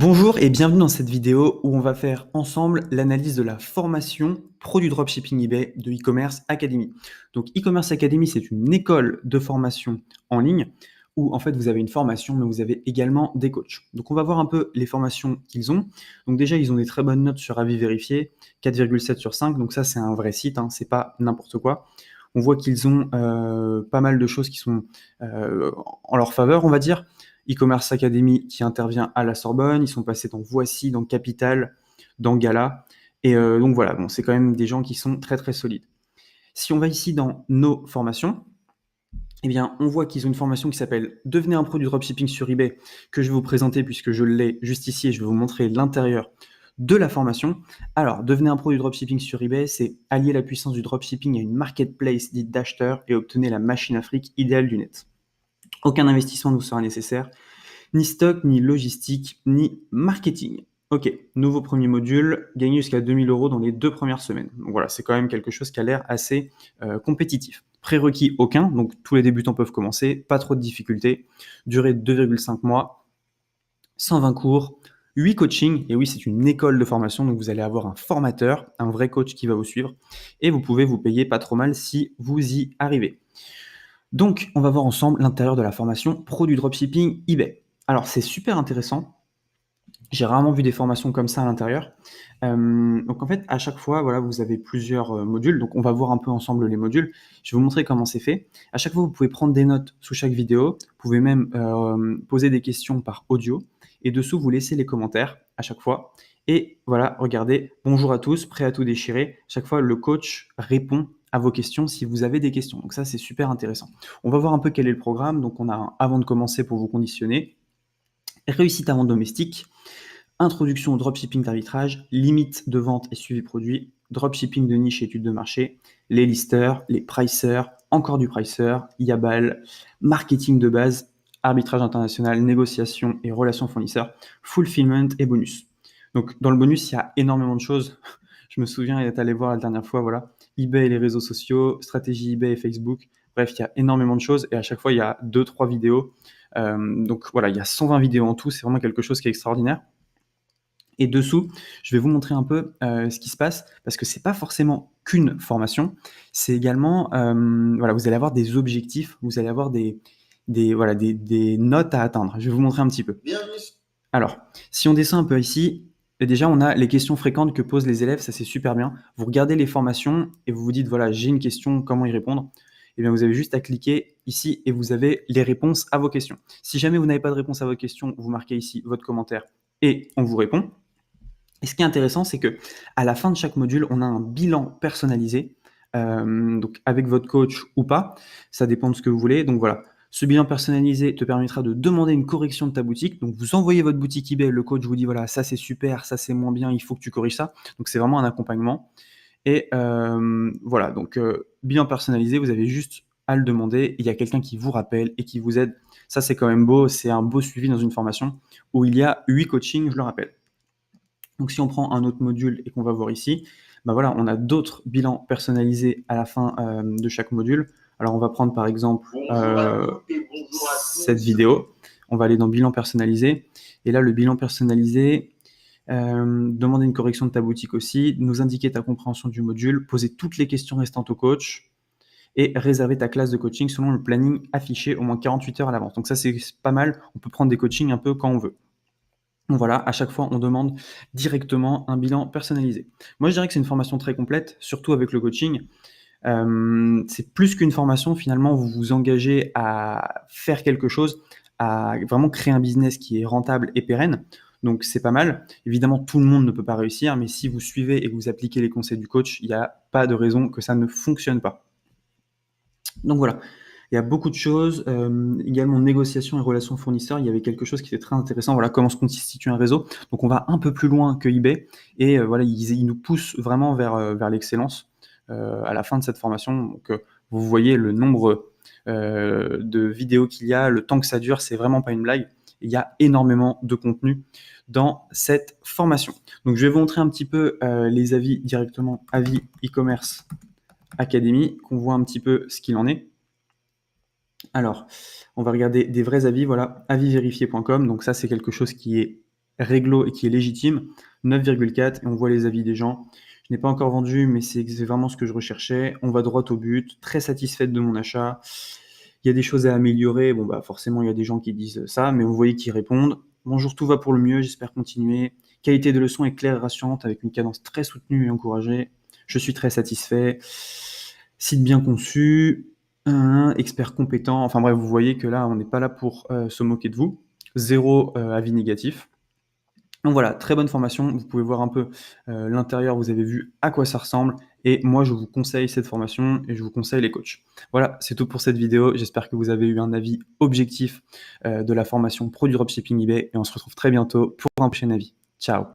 Bonjour et bienvenue dans cette vidéo où on va faire ensemble l'analyse de la formation Pro du Dropshipping eBay de e-commerce Academy. Donc e-commerce Academy, c'est une école de formation en ligne où en fait vous avez une formation mais vous avez également des coachs. Donc on va voir un peu les formations qu'ils ont. Donc déjà ils ont des très bonnes notes sur avis vérifié, 4,7 sur 5, donc ça c'est un vrai site, c'est pas n'importe quoi. On voit qu'ils ont pas mal de choses qui sont en leur faveur, on va dire. E-Commerce Academy qui intervient à la Sorbonne, ils sont passés dans Voici, dans Capital, dans Gala. Et donc voilà, bon, c'est quand même des gens qui sont très très solides. Si on va ici dans nos formations, eh bien, on voit qu'ils ont une formation qui s'appelle Devenez un pro du dropshipping sur eBay, que je vais vous présenter puisque je l'ai juste ici et je vais vous montrer l'intérieur de la formation. Alors, devenez un pro du dropshipping sur eBay, c'est allier la puissance du dropshipping à une marketplace dite d'acheteurs et obtenez la machine à fric idéale du net. Aucun investissement ne vous sera nécessaire, ni stock, ni logistique, ni marketing. Ok, nouveau premier module, gagner jusqu'à 2000 € dans les 2 premières semaines. Donc voilà, c'est quand même quelque chose qui a l'air assez compétitif. Prérequis aucun, donc tous les débutants peuvent commencer, pas trop de difficultés, durée de 2,5 mois, 120 cours, 8 coachings, et oui, c'est une école de formation, donc vous allez avoir un formateur, un vrai coach qui va vous suivre, et vous pouvez vous payer pas trop mal si vous y arrivez. Donc, on va voir ensemble l'intérieur de la formation Pro du Dropshipping eBay. Alors, c'est super intéressant. J'ai rarement vu des formations comme ça à l'intérieur. Donc en fait, à chaque fois, voilà, vous avez plusieurs modules. Donc on va voir un peu ensemble les modules. Je vais vous montrer comment c'est fait. À chaque fois, vous pouvez prendre des notes sous chaque vidéo. Vous pouvez même poser des questions par audio. Et dessous, vous laissez les commentaires à chaque fois. Et voilà, regardez, bonjour à tous, prêt à tout déchirer. Chaque fois, le coach répond à vos questions si vous avez des questions. Donc ça, c'est super intéressant. On va voir un peu quel est le programme. Donc on a avant de commencer pour vous conditionner. Réussite avant domestique. Introduction au dropshipping d'arbitrage, limite de vente et suivi produit, dropshipping de niche et études de marché, les listers, les pricers, encore du pricer, Yabal, marketing de base, arbitrage international, négociation et relations fournisseurs, fulfillment et bonus. Donc dans le bonus, il y a énormément de choses. Je me souviens d'être allé voir la dernière fois, voilà, eBay et les réseaux sociaux, stratégie eBay et Facebook. Bref, il y a énormément de choses et à chaque fois, il y a 2-3 vidéos. Donc voilà, il y a 120 vidéos en tout, c'est vraiment quelque chose qui est extraordinaire. Et dessous, je vais vous montrer un peu ce qui se passe, parce que c'est pas forcément qu'une formation, c'est également, voilà, vous allez avoir des objectifs, vous allez avoir voilà, des notes à atteindre. Je vais vous montrer un petit peu. Alors, si on descend un peu ici, déjà on a les questions fréquentes que posent les élèves, ça c'est super bien. Vous regardez les formations et vous vous dites, voilà, j'ai une question, comment y répondre? Eh bien, vous avez juste à cliquer ici et vous avez les réponses à vos questions. Si jamais vous n'avez pas de réponse à vos questions, vous marquez ici votre commentaire et on vous répond. Et ce qui est intéressant, c'est que à la fin de chaque module, on a un bilan personnalisé, donc avec votre coach ou pas, ça dépend de ce que vous voulez. Donc voilà, ce bilan personnalisé te permettra de demander une correction de ta boutique. Donc vous envoyez votre boutique eBay, le coach vous dit voilà, ça c'est super, ça c'est moins bien, il faut que tu corriges ça. Donc c'est vraiment un accompagnement. Et voilà, donc bilan personnalisé, vous avez juste à le demander. Il y a quelqu'un qui vous rappelle et qui vous aide. Ça c'est quand même beau, c'est un beau suivi dans une formation où il y a 8 coachings, je le rappelle. Donc si on prend un autre module et qu'on va voir ici, bah voilà, on a d'autres bilans personnalisés à la fin de chaque module. Alors on va prendre par exemple cette vidéo. On va aller dans bilan personnalisé. Et là, le bilan personnalisé, demander une correction de ta boutique aussi, nous indiquer ta compréhension du module, poser toutes les questions restantes au coach et réserver ta classe de coaching selon le planning affiché au moins 48 heures à l'avance. Donc ça, c'est pas mal. On peut prendre des coachings un peu quand on veut. Donc voilà, à chaque fois, on demande directement un bilan personnalisé. Moi, je dirais que c'est une formation très complète, surtout avec le coaching. C'est plus qu'une formation, finalement, vous vous engagez à faire quelque chose, à vraiment créer un business qui est rentable et pérenne. Donc c'est pas mal. Évidemment, tout le monde ne peut pas réussir, mais si vous suivez et que vous appliquez les conseils du coach, il n'y a pas de raison que ça ne fonctionne pas. Donc voilà, il y a beaucoup de choses, également négociation et relations fournisseurs, il y avait quelque chose qui était très intéressant, voilà, comment se constitue un réseau. Donc on va un peu plus loin que eBay et voilà, ils nous poussent vraiment vers l'excellence à la fin de cette formation. Donc vous voyez le nombre de vidéos qu'il y a, le temps que ça dure, c'est vraiment pas une blague. Il y a énormément de contenu dans cette formation. Donc je vais vous montrer un petit peu les avis directement, avis e-commerce Academy, qu'on voit un petit peu ce qu'il en est. Alors, on va regarder des vrais avis, voilà, avisvérifié.com, donc ça c'est quelque chose qui est réglo et qui est légitime, 9,4 et on voit les avis des gens. Je n'ai pas encore vendu, mais c'est vraiment ce que je recherchais. On va droit au but, très satisfaite de mon achat. Il y a des choses à améliorer. Bon, bah, forcément, il y a des gens qui disent ça, mais vous voyez qu'ils répondent. Bonjour, tout va pour le mieux, j'espère continuer. Qualité de leçon est claire et rassurante avec une cadence très soutenue et encouragée. Je suis très satisfait. Site bien conçu, expert compétent. Enfin bref, vous voyez que là, on n'est pas là pour se moquer de vous. Zéro avis négatif. Donc voilà, très bonne formation. Vous pouvez voir un peu l'intérieur, vous avez vu à quoi ça ressemble. Et moi, je vous conseille cette formation et je vous conseille les coachs. Voilà, c'est tout pour cette vidéo. J'espère que vous avez eu un avis objectif de la formation Pro du Dropshipping eBay. Et on se retrouve très bientôt pour un prochain avis. Ciao!